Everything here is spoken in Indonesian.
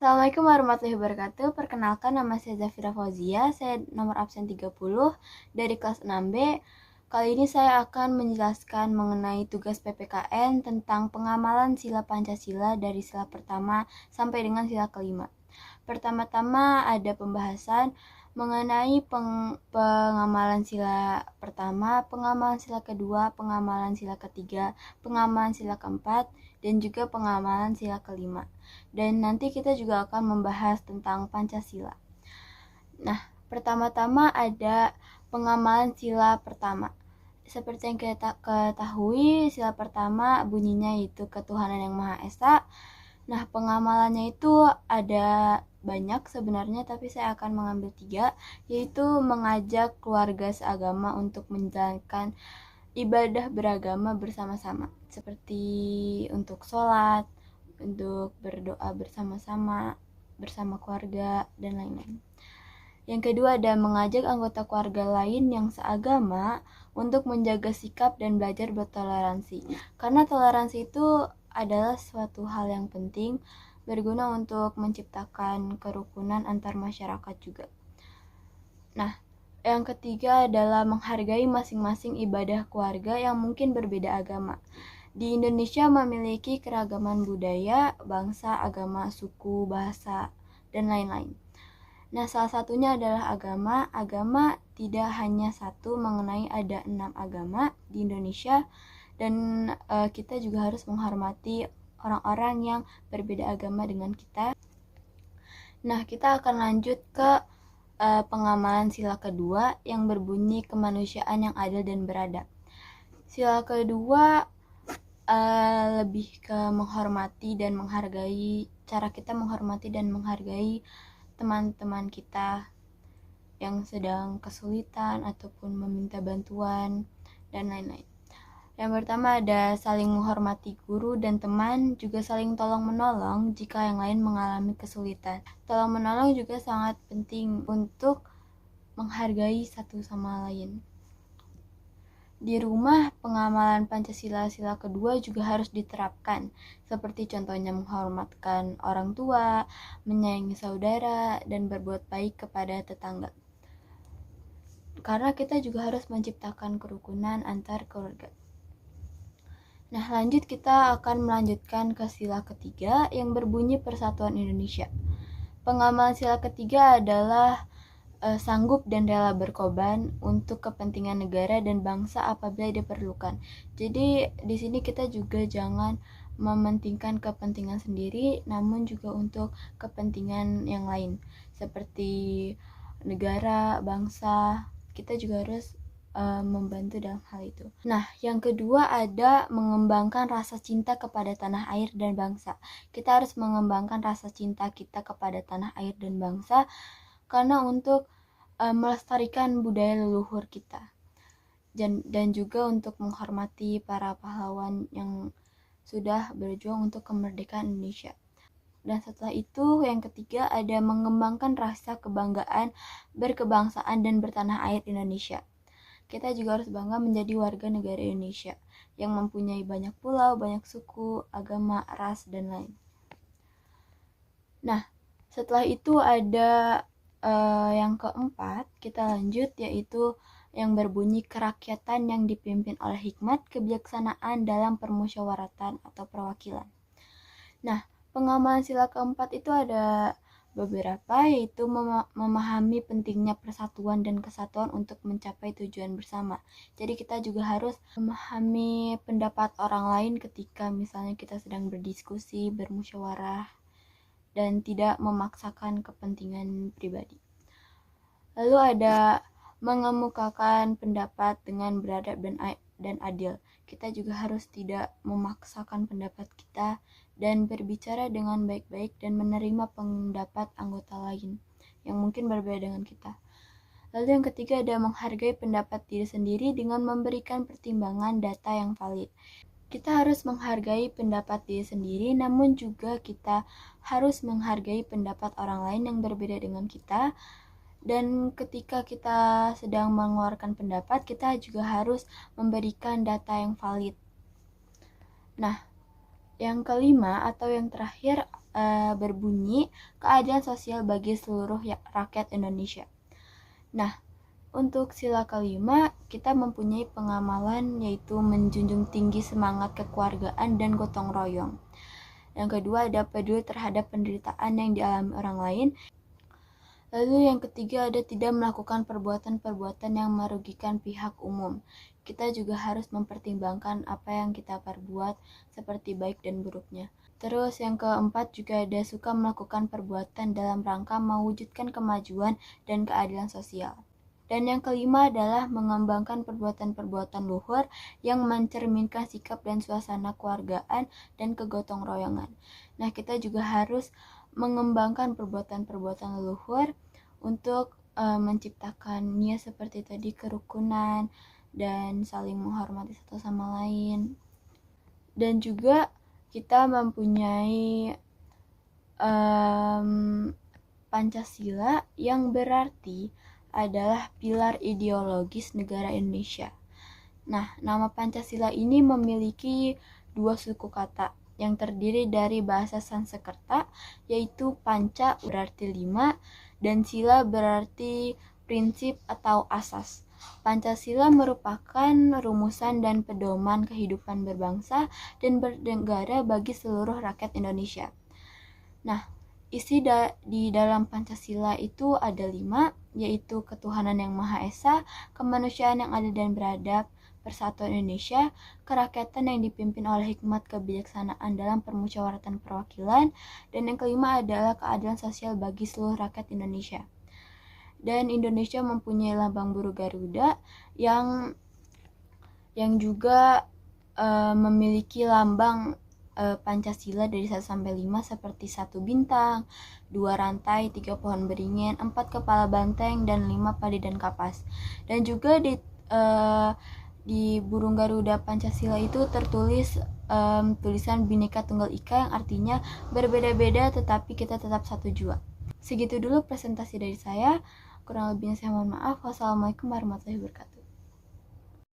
Assalamualaikum warahmatullahi wabarakatuh. Perkenalkan, nama saya Zafira Fauzia. Saya nomor absen 30 dari kelas 6B. Kali ini saya akan menjelaskan mengenai tugas PPKN tentang pengamalan sila Pancasila dari sila pertama sampai dengan sila kelima. Pertama-tama ada pembahasan mengenai pengamalan sila pertama, pengamalan sila kedua, pengamalan sila ketiga, pengamalan sila keempat, dan juga pengamalan sila kelima. Dan nanti kita juga akan membahas tentang Pancasila. Nah, pertama-tama ada pengamalan sila pertama. Seperti yang kita ketahui, sila pertama bunyinya itu ketuhanan yang Maha Esa. Nah, pengamalannya itu ada banyak sebenarnya, tapi saya akan mengambil 3, yaitu mengajak keluarga seagama untuk menjalankan ibadah beragama bersama-sama, seperti untuk sholat, untuk berdoa bersama-sama, bersama keluarga, dan lain-lain. Yang kedua ada mengajak anggota keluarga lain yang seagama untuk menjaga sikap dan belajar bertoleransi. Karena toleransi itu adalah suatu hal yang penting, berguna untuk menciptakan kerukunan antar masyarakat juga. Nah, yang ketiga adalah menghargai masing-masing ibadah keluarga yang mungkin berbeda agama. Di Indonesia memiliki keragaman budaya, bangsa, agama, suku, bahasa, dan lain-lain. Nah, salah satunya adalah agama. Agama tidak hanya satu, mengenai ada 6 agama di Indonesia, dan kita juga harus menghormati orang-orang yang berbeda agama dengan kita. Nah, kita akan lanjut ke pengamalan sila kedua yang berbunyi kemanusiaan yang adil dan beradab. Sila kedua lebih ke menghormati dan menghargai, cara kita menghormati dan menghargai teman-teman kita yang sedang kesulitan ataupun meminta bantuan dan lain-lain. Yang pertama ada saling menghormati guru dan teman, juga saling tolong-menolong jika yang lain mengalami kesulitan. Tolong-menolong juga sangat penting untuk menghargai satu sama lain. Di rumah, pengamalan Pancasila sila kedua juga harus diterapkan, seperti contohnya menghormatkan orang tua, menyayangi saudara, dan berbuat baik kepada tetangga. Karena kita juga harus menciptakan kerukunan antar keluarga. Nah, lanjut kita akan melanjutkan ke sila ketiga yang berbunyi Persatuan Indonesia. Pengamalan sila ketiga adalah sanggup dan rela berkorban untuk kepentingan negara dan bangsa apabila diperlukan. Jadi di sini kita juga jangan mementingkan kepentingan sendiri, namun juga untuk kepentingan yang lain seperti negara, bangsa. Kita juga harus membantu dalam hal itu. Nah, yang kedua ada mengembangkan rasa cinta kepada tanah air dan bangsa. Kita harus mengembangkan rasa cinta kita kepada tanah air dan bangsa karena untuk melestarikan budaya leluhur kita dan juga untuk menghormati para pahlawan yang sudah berjuang untuk kemerdekaan Indonesia. Dan setelah itu yang ketiga ada mengembangkan rasa kebanggaan berkebangsaan dan bertanah air Indonesia. Kita juga harus bangga menjadi warga negara Indonesia yang mempunyai banyak pulau, banyak suku, agama, ras, dan lain. Nah, setelah itu ada yang keempat, kita lanjut, yaitu yang berbunyi kerakyatan yang dipimpin oleh hikmat kebijaksanaan dalam permusyawaratan atau perwakilan. Nah, pengamalan sila keempat itu ada beberapa, yaitu memahami pentingnya persatuan dan kesatuan untuk mencapai tujuan bersama. Jadi kita juga harus memahami pendapat orang lain ketika misalnya kita sedang berdiskusi, bermusyawarah, dan tidak memaksakan kepentingan pribadi. Lalu ada mengemukakan pendapat dengan beradab dan adil. Kita juga harus tidak memaksakan pendapat kita dan berbicara dengan baik-baik dan menerima pendapat anggota lain yang mungkin berbeda dengan kita. Lalu yang ketiga ada menghargai pendapat diri sendiri dengan memberikan pertimbangan data yang valid. Kita harus menghargai pendapat diri sendiri, namun juga kita harus menghargai pendapat orang lain yang berbeda dengan kita. Dan ketika kita sedang mengeluarkan pendapat, kita juga harus memberikan data yang valid. Nah, yang kelima atau yang terakhir berbunyi keadilan sosial bagi seluruh rakyat Indonesia. Nah, untuk sila kelima, kita mempunyai pengamalan yaitu menjunjung tinggi semangat kekeluargaan dan gotong royong. Yang kedua ada peduli terhadap penderitaan yang dialami orang lain. Lalu yang ketiga ada tidak melakukan perbuatan-perbuatan yang merugikan pihak umum. Kita juga harus mempertimbangkan apa yang kita perbuat seperti baik dan buruknya. Terus yang keempat juga ada suka melakukan perbuatan dalam rangka mewujudkan kemajuan dan keadilan sosial. Dan yang kelima adalah mengembangkan perbuatan-perbuatan luhur yang mencerminkan sikap dan suasana keluargaan dan kegotong royongan. Nah, kita juga harus mengembangkan perbuatan-perbuatan leluhur untuk menciptakannya seperti tadi kerukunan dan saling menghormati satu sama lain. Dan juga kita mempunyai Pancasila yang berarti adalah pilar ideologis negara Indonesia. Nah, nama Pancasila ini memiliki dua suku kata yang terdiri dari bahasa Sanskerta, yaitu panca berarti 5 dan sila berarti prinsip atau asas. Pancasila merupakan rumusan dan pedoman kehidupan berbangsa dan bernegara bagi seluruh rakyat Indonesia. Nah, isi di dalam Pancasila itu ada 5, yaitu ketuhanan yang Maha Esa, kemanusiaan yang adil dan beradab, persatuan Indonesia, kerakyatan yang dipimpin oleh hikmat kebijaksanaan dalam permusyawaratan perwakilan, dan yang kelima adalah keadilan sosial bagi seluruh rakyat Indonesia. Dan Indonesia mempunyai lambang burung Garuda yang juga memiliki lambang Pancasila dari 1 sampai 5 seperti 1 bintang, 2 rantai, 3 pohon beringin, 4 kepala banteng, dan 5 padi dan kapas. Dan juga di burung Garuda Pancasila itu tertulis tulisan Bhinneka Tunggal Ika yang artinya berbeda-beda tetapi kita tetap satu jua. Segitu dulu presentasi dari saya. Kurang lebihnya saya mohon maaf. Wassalamualaikum warahmatullahi wabarakatuh.